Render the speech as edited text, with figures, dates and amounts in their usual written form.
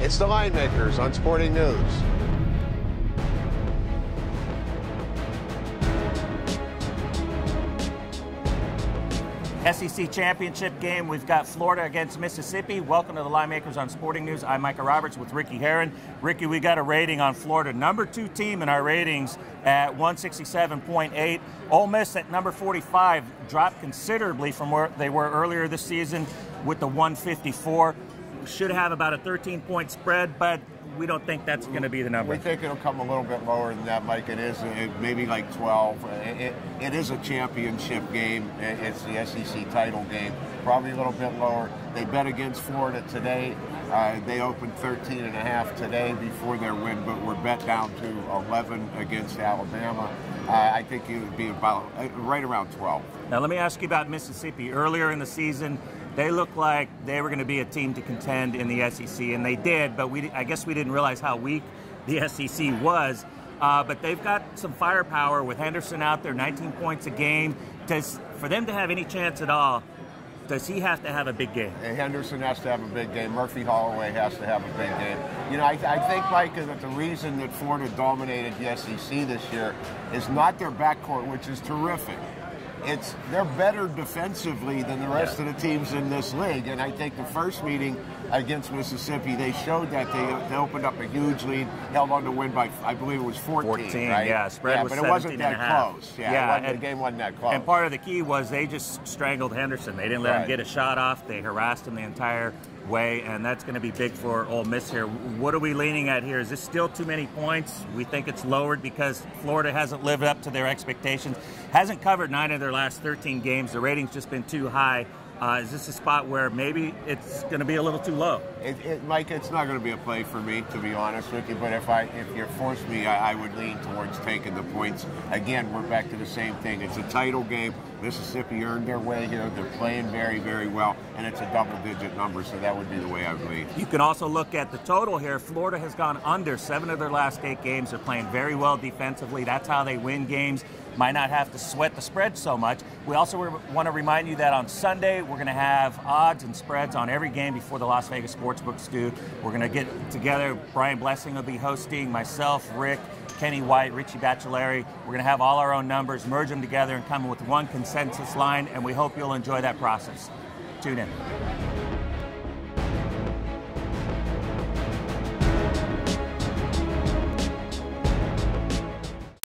It's the Linemakers on Sporting News. SEC championship game. We've got Florida against Mississippi. Welcome to the Linemakers on Sporting News. I'm Micah Roberts with Ricky Herron. Ricky, we got a rating on Florida. Number 2 team in our ratings at 167.8. Ole Miss at number 45 dropped considerably from where they were earlier this season with the 154. Should have about a 13-point spread, but we don't think that's going to be the number. We think it'll come a little bit lower than that, Mike. It is maybe like 12. It is a championship game. It's the SEC title game. Probably a little bit lower. They bet against Florida today. They opened 13.5 today before their win, but we're bet down to 11 against Alabama. I think it would be about right around 12. Now let me ask you about Mississippi. Earlier in the season, they looked like they were going to be a team to contend in the SEC, and they did, but I guess we didn't realize how weak the SEC was. But they've got some firepower with Henderson out there, 19 points a game. For them to have any chance at all, does he have to have a big game? Henderson has to have a big game. Murphy Holloway has to have a big game. You know, I think, Micah, that the reason that Florida dominated the SEC this year is not their backcourt, which is terrific. They're better defensively than the rest of the teams in this league, and I think the first meeting against Mississippi, they showed that they opened up a huge lead, held on to win by, I believe it was 14, right? Yeah, spread was 17.5. But it wasn't that close. The game wasn't that close. And part of the key was they just strangled Henderson. They didn't let him get a shot off. They harassed him the entire way, and that's going to be big for Ole Miss here. What are we leaning at here? Is this still too many points? We think it's lowered because Florida hasn't lived up to their expectations, hasn't covered 9 of their last 13 games. The rating's just been too high. Is this a spot where maybe it's going to be a little too low? Mike, it's not going to be a play for me, to be honest with you. But if you force me, I would lean towards taking the points. Again, we're back to the same thing. It's a title game. Mississippi earned their way here. They're playing very, very well, and it's a double-digit number, so that would be the way I would lean. You can also look at the total here. Florida has gone under 7 of their last 8 games. They're playing very well defensively. That's how they win games. Might not have to sweat the spread so much. We also want to remind you that on Sunday, we're going to have odds and spreads on every game before the Las Vegas Sportsbooks do. We're going to get together. Brian Blessing will be hosting, myself, Rick, Kenny White, Richie Baccelleri. We're going to have all our own numbers, merge them together, and come with one consensus line, and we hope you'll enjoy that process. Tune in.